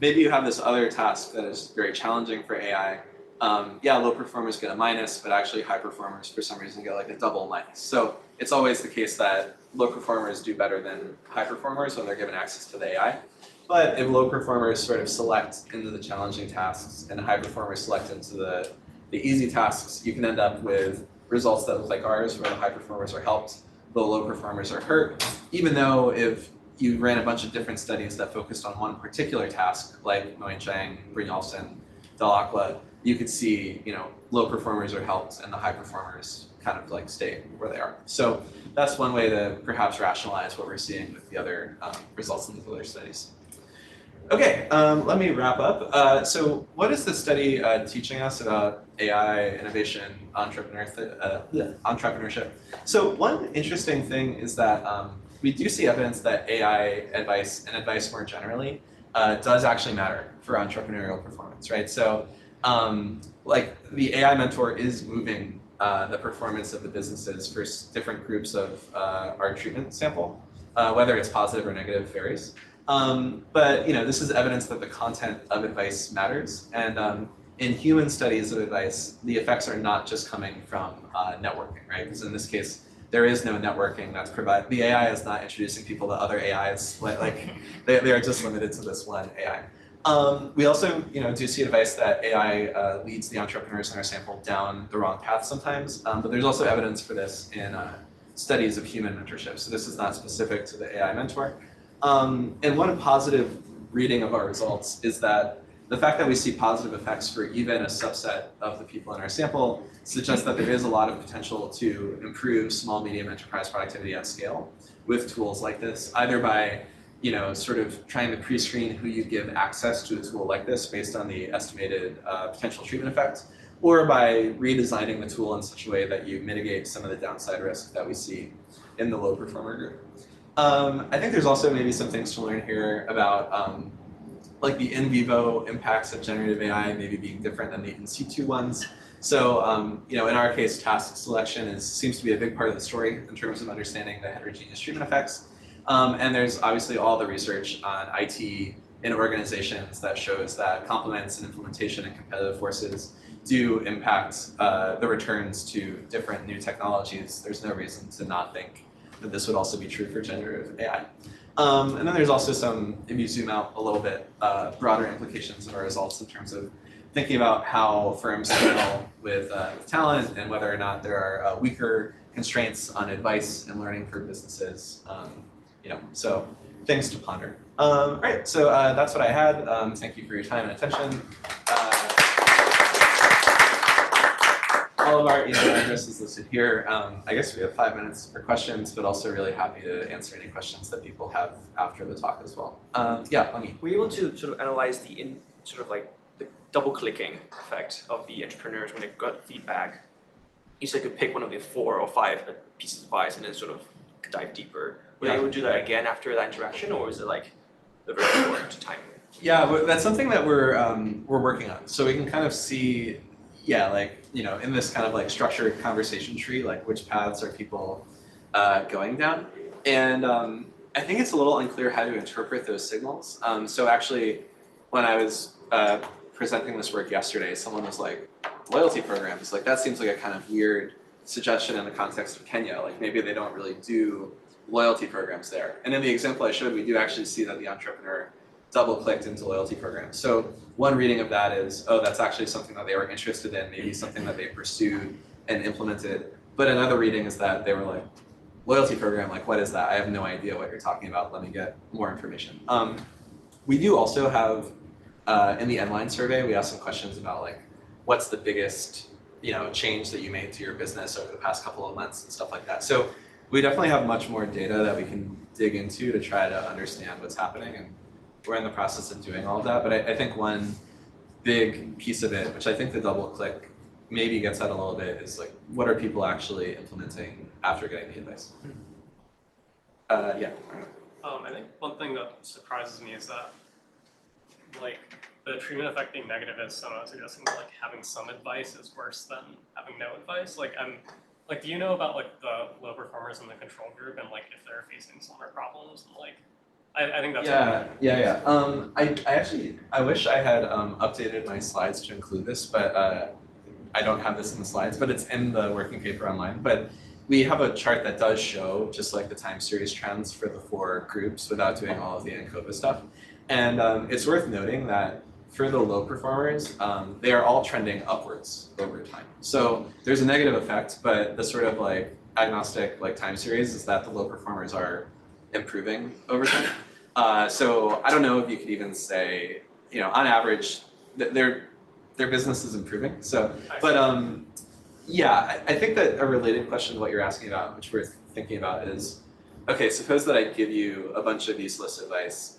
Maybe you have this other task that is very challenging for AI. Low performers get a minus, but actually high performers for some reason get like a double minus. So it's always the case that low performers do better than high performers when they're given access to the AI. But if low performers sort of select into the challenging tasks and high performers select into the easy tasks, you can end up with results that look like ours, where the high performers are helped, the low performers are hurt, even though if you ran a bunch of different studies that focused on one particular task, like Nguyen Chang, Brynjolfsson, Delecourt, you could see, low performers are helped and the high performers kind of like stay where they are. So that's one way to perhaps rationalize what we're seeing with the other results in these other studies. Okay, let me wrap up. So what is this study teaching us about AI, innovation, entrepreneurship? So one interesting thing is that we do see evidence that AI advice and advice more generally does actually matter for entrepreneurial performance, right? So like the AI mentor is moving the performance of the businesses for different groups of our treatment sample, whether it's positive or negative varies. But this is evidence that the content of advice matters, and in human studies of advice, the effects are not just coming from networking, right? Because in this case, there is no networking that's provided. The AI is not introducing people to other AIs. Like they are just limited to this one AI. We also, do see advice that AI leads the entrepreneurs in our sample down the wrong path sometimes. But there's also evidence for this in studies of human mentorship. So this is not specific to the AI mentor. And one positive reading of our results is that the fact that we see positive effects for even a subset of the people in our sample suggests that there is a lot of potential to improve small, medium enterprise productivity at scale with tools like this, either by sort of trying to pre-screen who you give access to a tool like this based on the estimated potential treatment effect, or by redesigning the tool in such a way that you mitigate some of the downside risk that we see in the low performer group. I think there's also maybe some things to learn here about like the in vivo impacts of generative AI maybe being different than the in situ ones. So, in our case, task selection seems to be a big part of the story in terms of understanding the heterogeneous treatment effects. And there's obviously all the research on IT in organizations that shows that complements and implementation and competitive forces do impact the returns to different new technologies. There's no reason to not think that this would also be true for generative AI. And then there's also some, if you zoom out a little bit, broader implications of our results in terms of thinking about how firms scale with talent and whether or not there are weaker constraints on advice and learning for businesses. So things to ponder. All right, so that's what I had. Thank you for your time and attention. All of our email address is listed here. I guess we have 5 minutes for questions, but also really happy to answer any questions that people have after the talk as well. Yeah, let me. Were you able to sort of analyze the double-clicking effect of the entrepreneurs when they got feedback? You said you could pick one of the 4 or 5 pieces of advice and then sort of dive deeper. Were you able to do that again after that interaction, or is it like the very short time? Yeah, that's something that we're working on. So we can kind of see, in this kind of like structured conversation tree, like which paths are people going down. And I think it's a little unclear how to interpret those signals. So actually, when I was presenting this work yesterday, someone was like, loyalty programs, like that seems like a kind of weird suggestion in the context of Kenya. Like maybe they don't really do loyalty programs there. And in the example I showed, we do actually see that the entrepreneur double-clicked into loyalty programs. So one reading of that is, oh, that's actually something that they were interested in, maybe something that they pursued and implemented. But another reading is that they were like, loyalty program, like what is that? I have no idea what you're talking about. Let me get more information. We do also have, in the N-line survey, we asked some questions about like, what's the biggest change that you made to your business over the past couple of months and stuff like that. So we definitely have much more data that we can dig into to try to understand what's happening, and we're in the process of doing all of that. But I think one big piece of it, which I think the double click maybe gets at a little bit, is like, what are people actually implementing after getting the advice? Yeah. I think one thing that surprises me is that like the treatment effect being negative is someone suggesting that like having some advice is worse than having no advice. Like, do you know about like the low performers in the control group and like if they're facing similar problems and like I think that's I wish I had updated my slides to include this, but I don't have this in the slides, but it's in the working paper online. But we have a chart that does show just like the time series trends for the 4 groups without doing all of the ANCOVA stuff. And it's worth noting that for the low performers, they are all trending upwards over time. So there's a negative effect, but the sort of like agnostic like time series is that the low performers are improving over time. So I don't know if you could even say, on average, they're their business is improving. So, but yeah, I think that a related question to what you're asking about, which we're thinking about, is okay. Suppose that I give you a bunch of useless advice.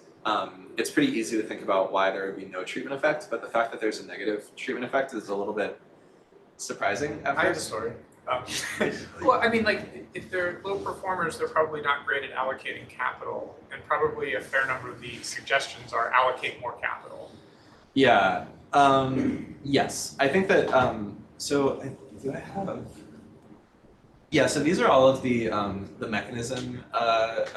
It's pretty easy to think about why there would be no treatment effect, but the fact that there's a negative treatment effect is a little bit surprising at I have a first. story. Well, I mean, like, if they're low performers, they're probably not great at allocating capital, and probably a fair number of the suggestions are allocate more capital. Yeah. Yes. I think that. Do I have? Yeah. So these are all of the mechanism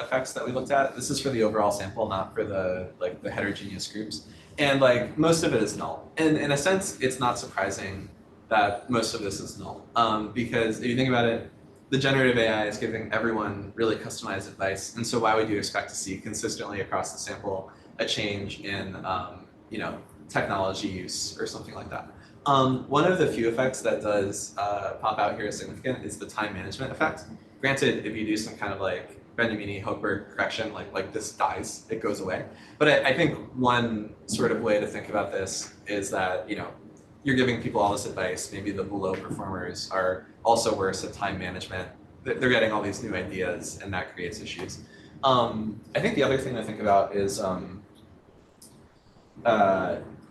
effects that we looked at. This is for the overall sample, not for the heterogeneous groups. And like most of it is null. And in a sense, it's not surprising that most of this is null. Because if you think about it, the generative AI is giving everyone really customized advice. And so why would you expect to see consistently across the sample a change in technology use or something like that? One of the few effects that does pop out here as significant is the time management effect. Granted, if you do some kind of like Benjamini-Hochberg correction, like this dies, it goes away. But I think one sort of way to think about this is that, you're giving people all this advice, maybe the below performers are also worse at time management. They're getting all these new ideas and that creates issues. I think the other thing to think about is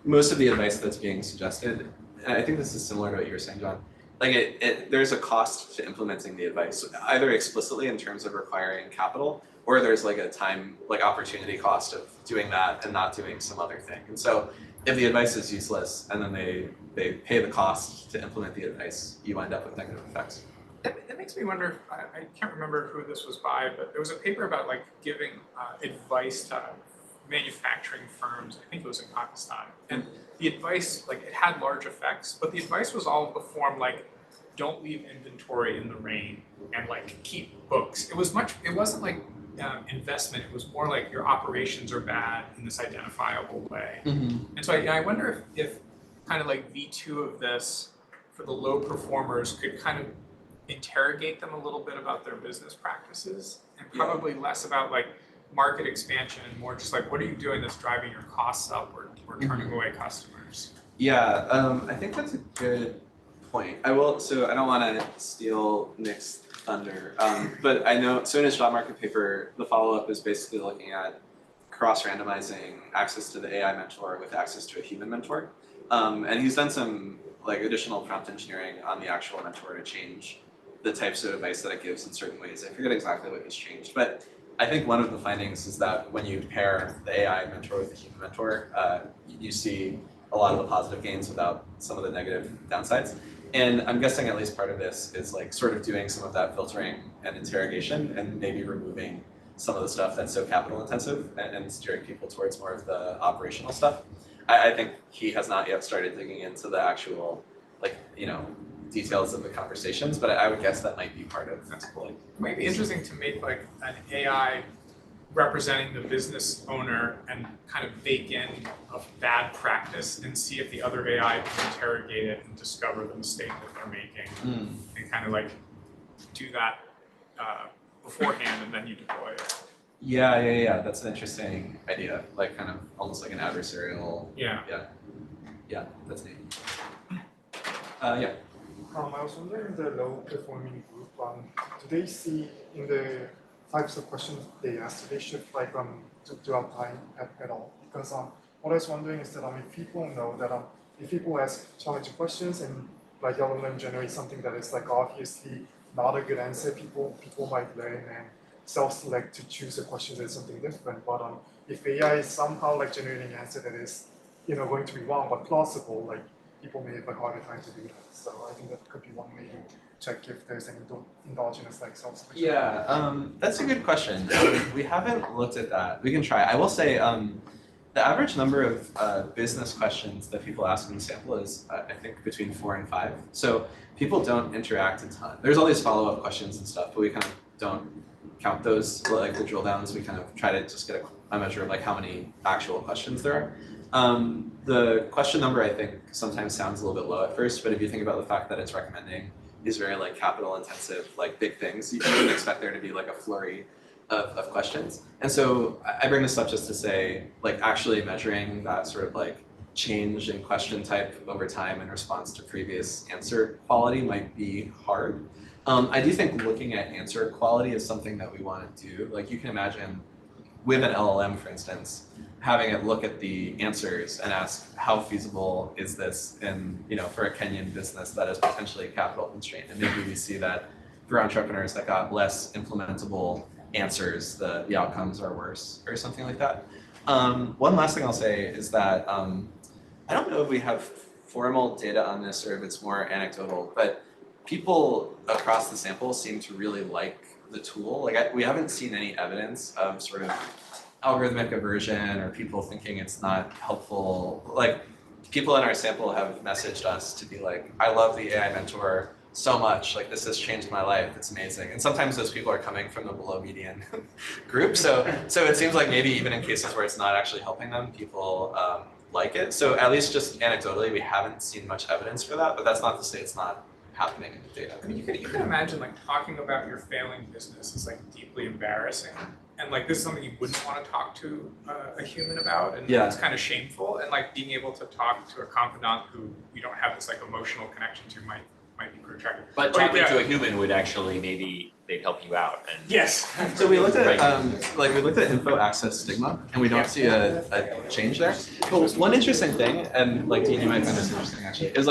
most of the advice that's being suggested, and I think this is similar to what you were saying, John, like there's a cost to implementing the advice, either explicitly in terms of requiring capital, or there's like a time, like opportunity cost of doing that and not doing some other thing. And so if the advice is useless and then they pay the cost to implement the advice, you wind up with negative effects. It makes me wonder, I can't remember who this was by, but there was a paper about like giving advice to manufacturing firms, I think it was in Pakistan. And the advice, like it had large effects, but the advice was all of the form like, don't leave inventory in the rain and like keep books. It wasn't like investment, it was more like your operations are bad in this identifiable way. Mm-hmm. And so I wonder if kind of like V2 of this for the low performers could kind of interrogate them a little bit about their business practices and probably less about like market expansion and more just like what are you doing that's driving your costs up or turning away customers? Yeah, I think that's a good point. I don't want to steal Nick's thunder, but I know, so in his job market paper, the follow-up is basically looking at cross-randomizing access to the AI mentor with access to a human mentor. And he's done some like additional prompt engineering on the actual mentor to change the types of advice that it gives in certain ways. I forget exactly what he's changed, but I think one of the findings is that when you pair the AI mentor with the human mentor, you see a lot of the positive gains without some of the negative downsides. And I'm guessing at least part of this is like sort of doing some of that filtering and interrogation and maybe removing some of the stuff that's so capital intensive and steering people towards more of the operational stuff. I think he has not yet started digging into the actual details of the conversations, but I would guess that might be part of that's cool. It might be interesting to make like an AI representing the business owner and kind of bake in a bad practice and see if the other AI can interrogate it and discover the mistake that they're making and kind of like do that beforehand and then you deploy it. Yeah. That's an interesting idea. Like kind of almost like an adversarial. Yeah, that's neat. Yeah. I was wondering the low performing group, do they see in the types of questions they ask, do they shift like to apply at all? Because what I was wondering is that if people know that if people ask challenging questions and like LLM generates something that is like obviously not a good answer, people might learn and self-select to choose a question that is something different. But if AI is somehow like generating an answer that is going to be wrong but plausible, like people may have a harder time to do that. So I think that could be one way to check if there's any endogenous like self-selection. Yeah, that's a good question. We haven't looked at that. We can try. I will say the average number of business questions that people ask in the sample is, I think, between 4 and 5. So people don't interact a ton. There's all these follow-up questions and stuff, but we kind of don't count those, like the drill downs. We kind of try to just get a measure of like how many actual questions there are. The question number, I think, sometimes sounds a little bit low at first, but if you think about the fact that it's recommending these very like capital intensive, like big things, you wouldn't expect there to be like a flurry of questions. And so I bring this up just to say, like actually measuring that sort of like change in question type over time in response to previous answer quality might be hard. I do think looking at answer quality is something that we want to do. Like you can imagine with an LLM, for instance, having it look at the answers and ask how feasible is this in, for a Kenyan business that is potentially capital constrained. And maybe we see that for entrepreneurs that got less implementable answers, the outcomes are worse or something like that. One last thing I'll say is that I don't know if we have formal data on this or if it's more anecdotal, but people across the sample seem to really like the tool. Like we haven't seen any evidence of sort of algorithmic aversion or people thinking it's not helpful. Like people in our sample have messaged us to be like, I love the AI mentor so much, like this has changed my life, it's amazing. And sometimes those people are coming from the below median group. So it seems like maybe even in cases where it's not actually helping them, people like it. So at least just anecdotally, we haven't seen much evidence for that, but that's not to say it's not happening in the data. I mean, you can imagine like talking about your failing business is like deeply embarrassing. And like this is something you wouldn't want to talk to a human about, and it's kind of shameful. And like being able to talk to a confidant who you don't have this like emotional connection to might be pretty attractive. But talking to a human would actually maybe they'd help you out. And yes. So we looked at we looked at info access stigma, and we don't see a change there. But one interesting thing, and like Dean, you might find this interesting actually, is like